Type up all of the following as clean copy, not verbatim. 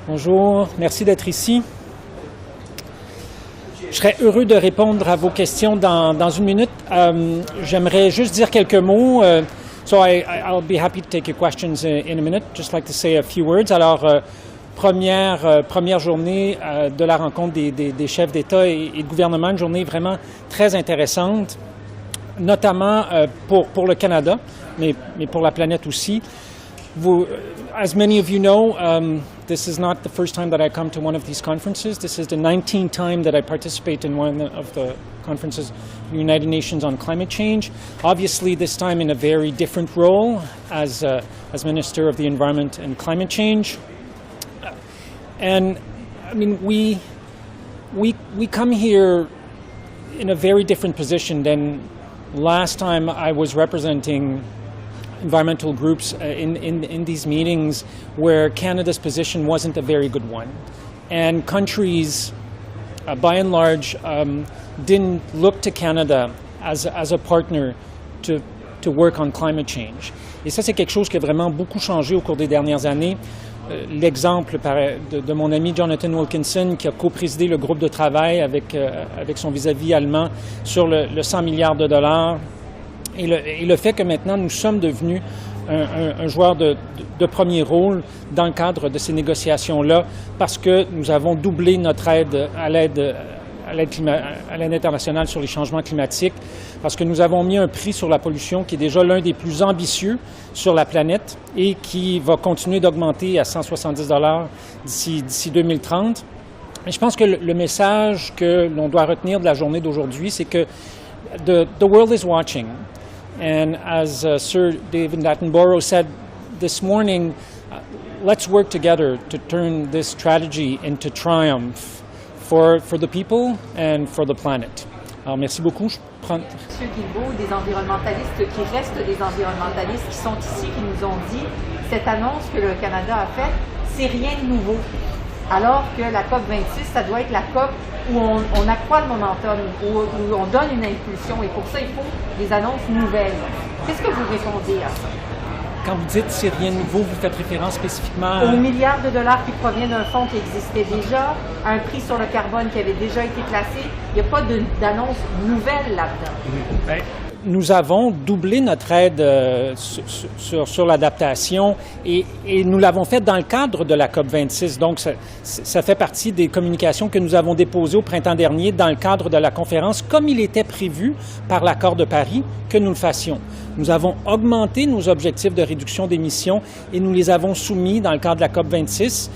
Bonjour, merci d'être ici. Je serais heureux de répondre à vos questions dans une minute. J'aimerais juste dire quelques mots. So I'll be happy to take your questions in a minute. Just like to say a few words. Alors, première journée de la rencontre des chefs d'État et de gouvernement, une journée vraiment très intéressante, notamment pour le Canada, mais pour la planète aussi. As many of you know, this is not the first time that I come to one of these conferences. This is the 19th time that I participate in one of the conferences, the United Nations on climate change. Obviously, this time in a very different role as Minister of the Environment and Climate Change. And I mean, we come here in a very different position than last time I was representing environmental groups in these meetings where Canada's position wasn't a very good one. And countries, by and large, didn't look to Canada as a partner to work on climate change. Et ça, c'est quelque chose qui a vraiment beaucoup changé au cours des dernières années. L'exemple de mon ami Jonathan Wilkinson, qui a co-présidé le groupe de travail avec son vis-à-vis allemand sur le 100 milliards de dollars. Et le fait que maintenant nous sommes devenus un joueur de premier rôle dans le cadre de ces négociations-là, parce que nous avons doublé notre aide à l'aide internationale sur les changements climatiques, parce que nous avons mis un prix sur la pollution qui est déjà l'un des plus ambitieux sur la planète et qui va continuer d'augmenter à 170 $ d'ici 2030. Et je pense que le message que l'on doit retenir de la journée d'aujourd'hui, c'est que the world is watching. And as Sir David Attenborough said this morning, let's work together to turn this tragedy into triumph for the people and for the planet. Alors, merci beaucoup. Monsieur Guilbeault, des environnementalistes qui restent des environnementalistes qui sont ici, qui nous ont dit cette annonce que le Canada a faite, c'est rien de nouveau. Alors que la COP26, ça doit être la COP où on accroît le momentum, où on donne une impulsion, et pour ça, il faut des annonces nouvelles. Qu'est-ce que vous répondez à ça? Quand vous dites c'est rien de nouveau, vous faites référence spécifiquement aux milliards de dollars qui proviennent d'un fonds qui existait déjà, à un prix sur le carbone qui avait déjà été placé. Il n'y a pas d'annonce nouvelle là-dedans. Bien, nous avons doublé notre aide sur l'adaptation et nous l'avons fait dans le cadre de la COP26. Donc, ça fait partie des communications que nous avons déposées au printemps dernier dans le cadre de la conférence, comme il était prévu par l'accord de Paris que nous le fassions. Nous avons augmenté nos objectifs de réduction d'émissions et nous les avons soumis dans le cadre de la COP26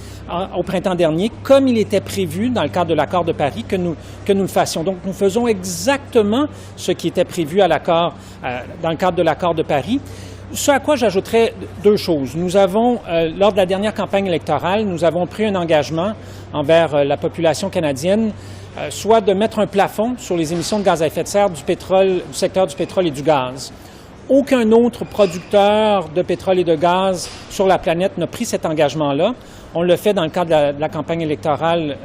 au printemps dernier, comme il était prévu dans le cadre de l'accord de Paris que nous le fassions. Donc, nous faisons exactement ce qui était prévu dans le cadre de l'accord de Paris. Ce à quoi j'ajouterais deux choses. Nous avons, lors de la dernière campagne électorale, nous avons pris un engagement envers la population canadienne, soit de mettre un plafond sur les émissions de gaz à effet de serre du secteur du pétrole et du gaz. Aucun autre producteur de pétrole et de gaz sur la planète n'a pris cet engagement-là. On l'a fait dans le cadre de la campagne électorale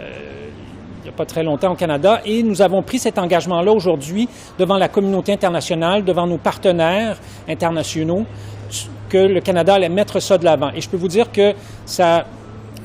il n'y a pas très longtemps au Canada, et nous avons pris cet engagement-là aujourd'hui devant la communauté internationale, devant nos partenaires internationaux, que le Canada allait mettre ça de l'avant. Et je peux vous dire que ça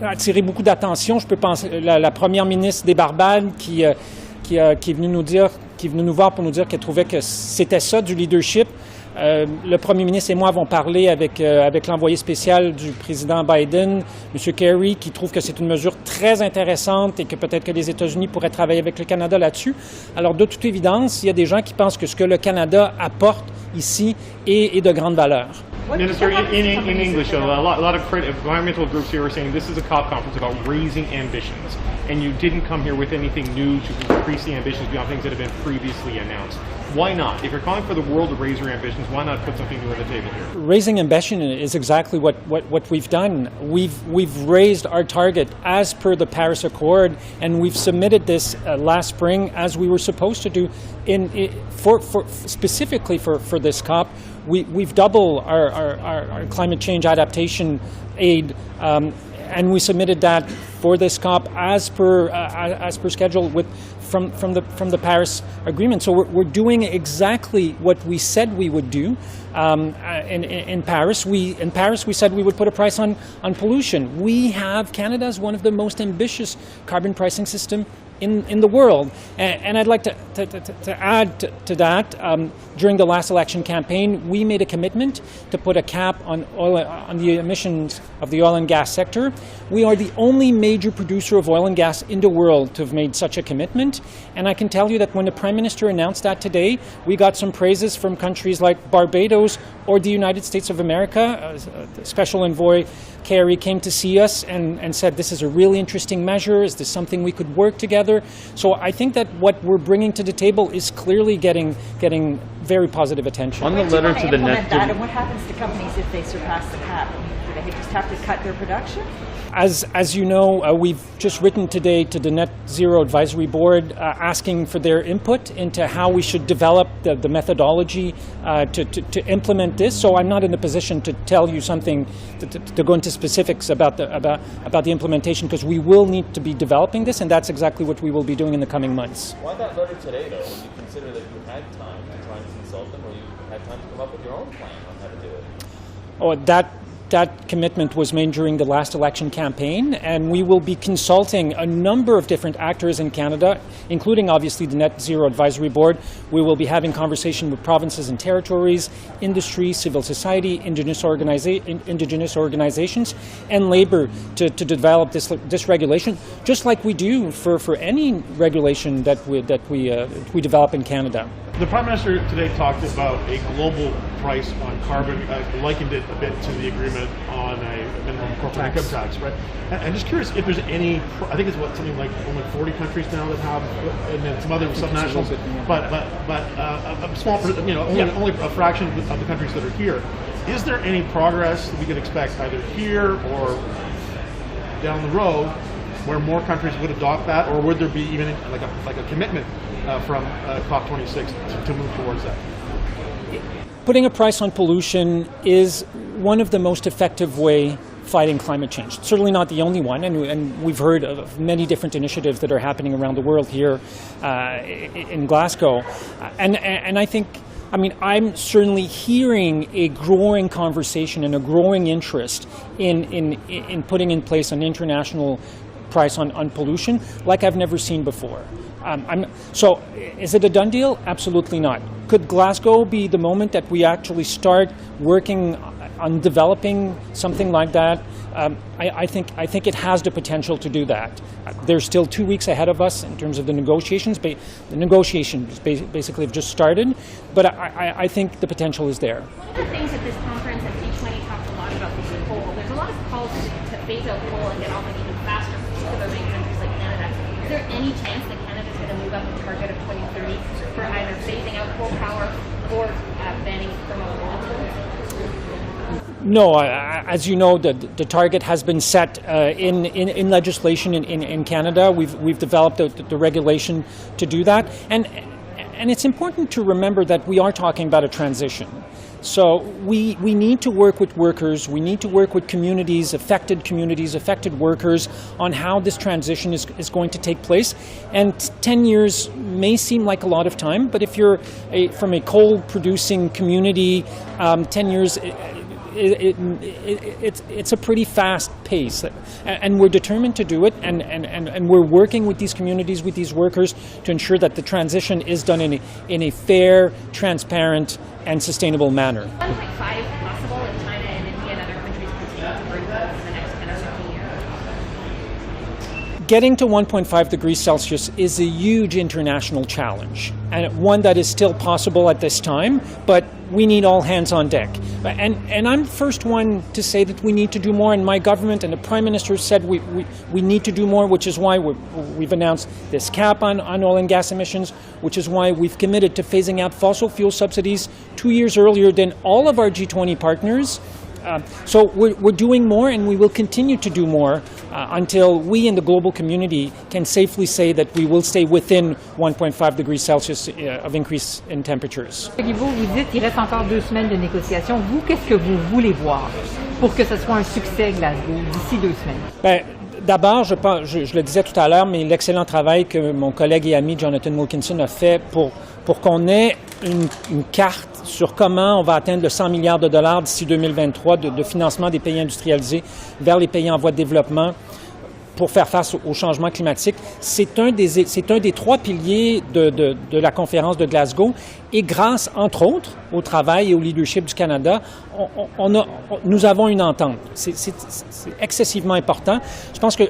a attiré beaucoup d'attention. Je peux penser la première ministre des Barbades qui est venue nous voir pour nous dire qu'elle trouvait que c'était ça du leadership. Le premier ministre et moi avons parlé avec l'envoyé spécial du président Biden, M. Kerry, qui trouve que c'est une mesure très intéressante et que peut-être que les États-Unis pourraient travailler avec le Canada là-dessus. Alors, de toute évidence, il y a des gens qui pensent que ce que le Canada apporte ici est de grande valeur. Minister, in English, a lot of environmental groups here are saying this is a COP conference about raising ambitions, and you didn't come here with anything new to increase the ambitions beyond things that have been previously announced. Why not? If you're calling for the world to raise your ambitions, why not put something new on the table here? Raising ambition is exactly what we've done. We've raised our target as per the Paris Accord, and we've submitted this last spring as we were supposed to do specifically for this COP. We've doubled our climate change adaptation aid and we submitted that for this COP as per schedule from the Paris Agreement. So we're doing exactly what we said we would do. In Paris, we said we would put a price on pollution. Canada is one of the most ambitious carbon pricing system in the world, and I'd like to add to that. During the last election campaign, we made a commitment to put a cap on the emissions of the oil and gas sector. We are the only major producer of oil and gas in the world to have made such a commitment, and I can tell you that when the Prime Minister announced that today, we got some praises from countries like Barbados or the United States of America. Special Envoy Kerry came to see us and said, this is a really interesting measure. Is this something we could work together? So I think that what we're bringing to the table is clearly getting very positive attention. On the letter to the net, and what happens to companies if they surpass the cap? Do they just have to cut their production? As you know, we've just written today to the Net Zero Advisory Board asking for their input into how we should develop the methodology to implement this. So I'm not in a position to tell you something, to go into specifics about the implementation, because we will need to be developing this, and that's exactly what we will be doing in the coming months. Why that letter today, though, when you consider that you had time to try and consult them, or you had time to come up with your own plan on how to do it? Oh, that commitment was made during the last election campaign, and we will be consulting a number of different actors in Canada, including obviously the Net Zero Advisory Board. We will be having conversation with provinces and territories, industry, civil society, indigenous organizations, and labor to develop this regulation, just like we do for any regulation that we develop in Canada. The Prime Minister today talked about a global price on carbon, likened it a bit to the agreement on a minimum corporate income tax, right? And I'm just curious if there's any, I think it's something like only 40 countries now that have, and then some other subnationals, but a small, only a fraction of the countries that are here. Is there any progress that we could expect either here or down the road where more countries would adopt that, or would there be even like a commitment from COP26 to move towards that? Putting a price on pollution is one of the most effective way fighting climate change. It's certainly not the only one, and we've heard of many different initiatives that are happening around the world here in Glasgow. And I think, I'm certainly hearing a growing conversation and a growing interest in putting in place an international price on pollution like I've never seen before. So is it a done deal? Absolutely not. Could Glasgow be the moment that we actually start working on developing something like that? I think it has the potential to do that. There's still 2 weeks ahead of us in terms of the negotiations. The negotiations basically have just started, but I think the potential is there. One of the things at this conference, and G20 talked a lot about this coal, there's a lot of calls to phase out coal and get off it even faster, particularly in countries like Canada. Is there any chance that Canada's going to move up the target of 2030 for either phasing out coal power or banning thermal coal? No, as you know, the target has been set in legislation in Canada. We've developed the regulation to do that, and it's important to remember that we are talking about a transition. So we need to work with workers, we need to work with communities, affected workers, on how this transition is going to take place. And 10 years may seem like a lot of time, but if you're from a coal-producing community, 10 years, it's a pretty fast pace, and we're determined to do it, and we're working with these communities, with these workers, to ensure that the transition is done in a fair, transparent, and sustainable manner. 1.5 possible if China and India and other countries continue to bring coal in the next 10 or 15 years? Getting to 1.5 degrees Celsius is a huge international challenge, and one that is still possible at this time, but we need all hands on deck. And I'm the first one to say that we need to do more, and my government and the Prime Minister said we need to do more, which is why we've announced this cap on oil and gas emissions, which is why we've committed to phasing out fossil fuel subsidies 2 years earlier than all of our G20 partners, So we're doing more, and we will continue to do more until we in the global community can safely say that we will stay within 1.5 degrees Celsius of increase in temperatures. M. Guilbeault, vous dites qu'il reste encore 2 semaines de négociations. Vous, qu'est-ce que vous voulez voir pour que ce soit un succès Glasgow d'ici 2 semaines? Ben, d'abord, je le disais tout à l'heure, mais l'excellent travail que mon collègue et ami Jonathan Wilkinson a fait pour qu'on ait une carte sur comment on va atteindre le 100 milliards de dollars d'ici 2023 de financement des pays industrialisés vers les pays en voie de développement pour faire face au changement climatique. C'est un des 3 piliers de la conférence de Glasgow. Et grâce, entre autres, au travail et au leadership du Canada, nous avons une entente. C'est excessivement important. Je pense que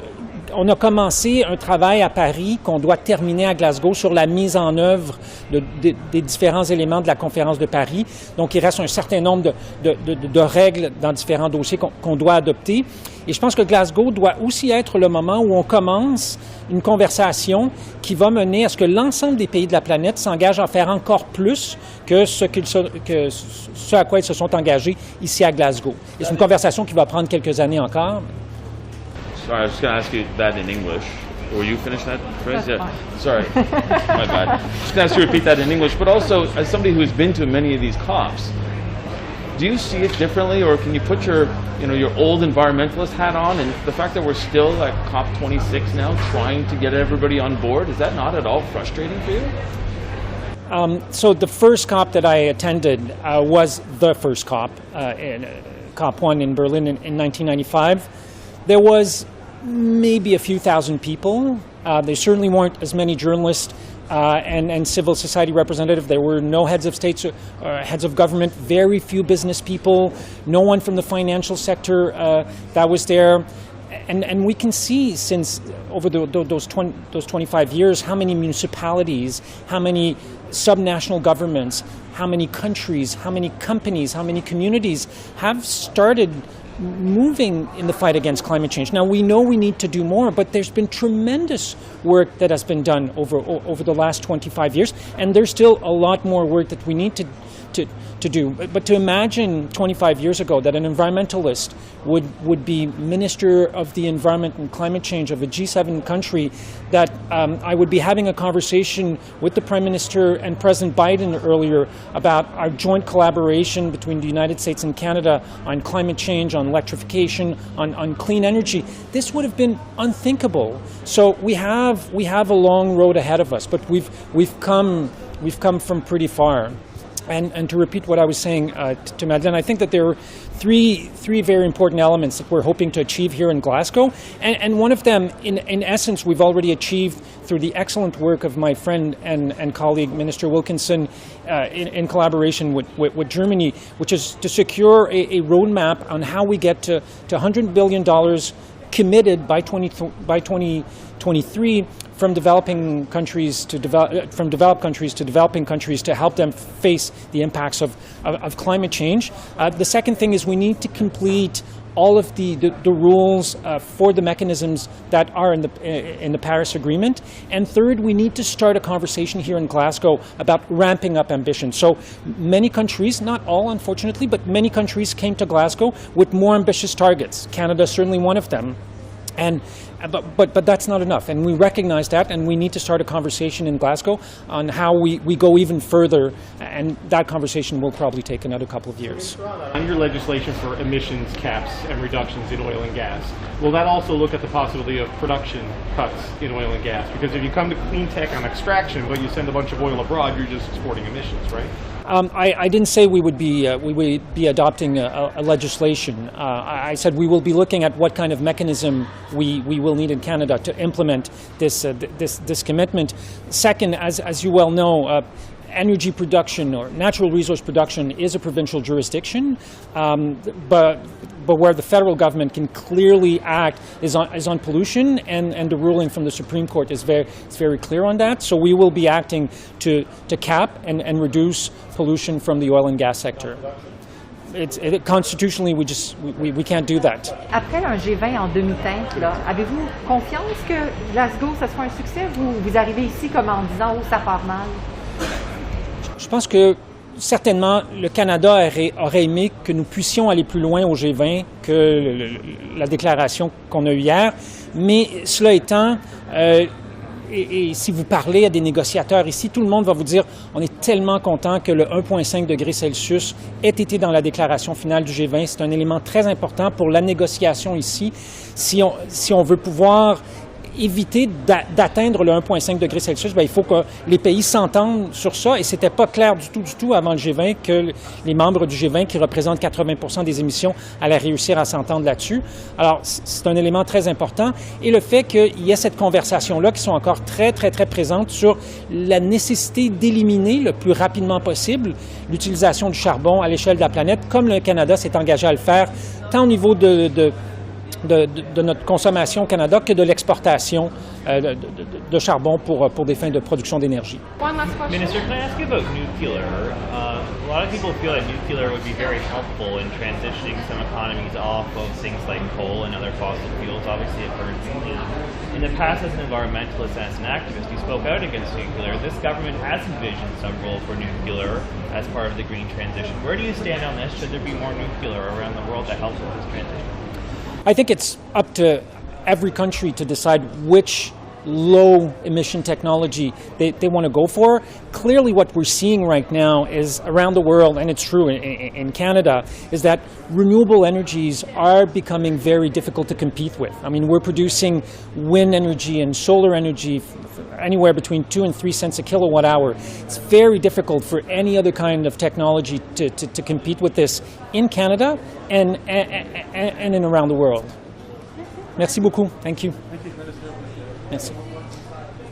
on a commencé un travail à Paris qu'on doit terminer à Glasgow sur la mise en œuvre des différents éléments de la conférence de Paris. Donc, il reste un certain nombre de règles dans différents dossiers qu'on doit adopter. Et je pense que Glasgow doit aussi être le moment où on commence une conversation qui va mener à ce que l'ensemble des pays de la planète s'engagent à faire encore plus que ce à quoi ils se sont engagés ici à Glasgow. Et c'est une conversation qui va prendre quelques années encore. Sorry, I was just going to ask you that in English. Will you finish that phrase? Yeah. Sorry, my bad. Just going to ask you to repeat that in English. But also, as somebody who's been to many of these COPs, do you see it differently, or can you put your old environmentalist hat on, and the fact that we're still at COP26 now, trying to get everybody on board, is that not at all frustrating for you? So the first COP that I attended was the first COP, COP1 in Berlin in 1995. There was maybe a few thousand people. There certainly weren't as many journalists and civil society representatives. There were no heads of states or heads of government, very few business people, no one from the financial sector that was there. And we can see since over those 25 years how many municipalities, how many subnational governments, how many countries, how many companies, how many communities have started moving in the fight against climate change. Now, we know we need to do more, but there's been tremendous work that has been done over the last 25 years, and there's still a lot more work that we need to do. But to imagine 25 years ago that an environmentalist would be Minister of the Environment and Climate Change of a G7 country, that I would be having a conversation with the Prime Minister and President Biden earlier about our joint collaboration between the United States and Canada on climate change, on electrification, on clean energy. This would have been unthinkable. So we have a long road ahead of us, but we've come from pretty far. And to repeat what I was saying to Madeleine, I think that there are three very important elements that we're hoping to achieve here in Glasgow. And one of them, in essence, we've already achieved through the excellent work of my friend and colleague, Minister Wilkinson, in collaboration with Germany, which is to secure a roadmap on how we get to $100 billion committed by 2023 from developed countries to developing countries to help them face the impacts of climate change. The second thing is we need to complete all of the rules for the mechanisms that are in the Paris Agreement. And third, we need to start a conversation here in Glasgow about ramping up ambition. So many countries, not all unfortunately, but many countries came to Glasgow with more ambitious targets. Canada is certainly one of them. But that's not enough, and we recognize that, and we need to start a conversation in Glasgow on how we go even further, and that conversation will probably take another couple of years. On your legislation for emissions caps and reductions in oil and gas, will that also look at the possibility of production cuts in oil and gas? Because if you come to clean tech on extraction, but you send a bunch of oil abroad, you're just exporting emissions, right? I didn't say we would be adopting a legislation. I said we will be looking at what kind of mechanism we will need in Canada to implement this commitment. Second, as you well know, energy production or natural resource production is a provincial jurisdiction, but where the federal government can clearly act is on pollution, and the ruling from the Supreme Court is very clear on that. So we will be acting to cap and reduce pollution from the oil and gas sector. Constitutionally, we can't do that. Après un G20 en demi-teinte, là, avez-vous confiance que Glasgow, ça sera un succès? Vous arrivez ici comme en disant « Oh, ça part mal ». Je pense que certainement, le Canada aurait aimé que nous puissions aller plus loin au G20 que la déclaration qu'on a eue hier. Mais cela étant, et si vous parlez à des négociateurs ici, tout le monde va vous dire on est tellement content que le 1,5 degrés Celsius ait été dans la déclaration finale du G20. C'est un élément très important pour la négociation ici. Si on veut pouvoir éviter d'atteindre le 1,5 degrés Celsius, bien, il faut que les pays s'entendent sur ça. Et c'était pas clair du tout avant le G20 que les membres du G20, qui représentent 80% des émissions, allaient réussir à s'entendre là-dessus. Alors, c'est un élément très important. Et le fait qu'il y ait cette conversation-là qui sont encore très présentes sur la nécessité d'éliminer le plus rapidement possible l'utilisation du charbon à l'échelle de la planète, comme le Canada s'est engagé à le faire, tant au niveau de notre consommation au Canada que de l'exportation de charbon pour des fins de production d'énergie. One last question. Minister, can I ask you about nuclear? A lot of people feel that nuclear would be very helpful in transitioning some economies off of things like coal and other fossil fuels. Obviously, it burns clean. In the past, as an environmentalist and as an activist, you spoke out against nuclear. This government has envisioned some role for nuclear as part of the green transition. Where do you stand on this? Should there be more nuclear around the world that helps with this transition? I think it's up to every country to decide which low-emission technology they want to go for. Clearly, what we're seeing right now is around the world, and it's true in Canada, is that renewable energies are becoming very difficult to compete with. I mean, we're producing wind energy and solar energy anywhere between 2 and 3 cents a kilowatt hour. It's very difficult for any other kind of technology to compete with this in Canada and in around the world. Merci beaucoup. Thank you. Merci.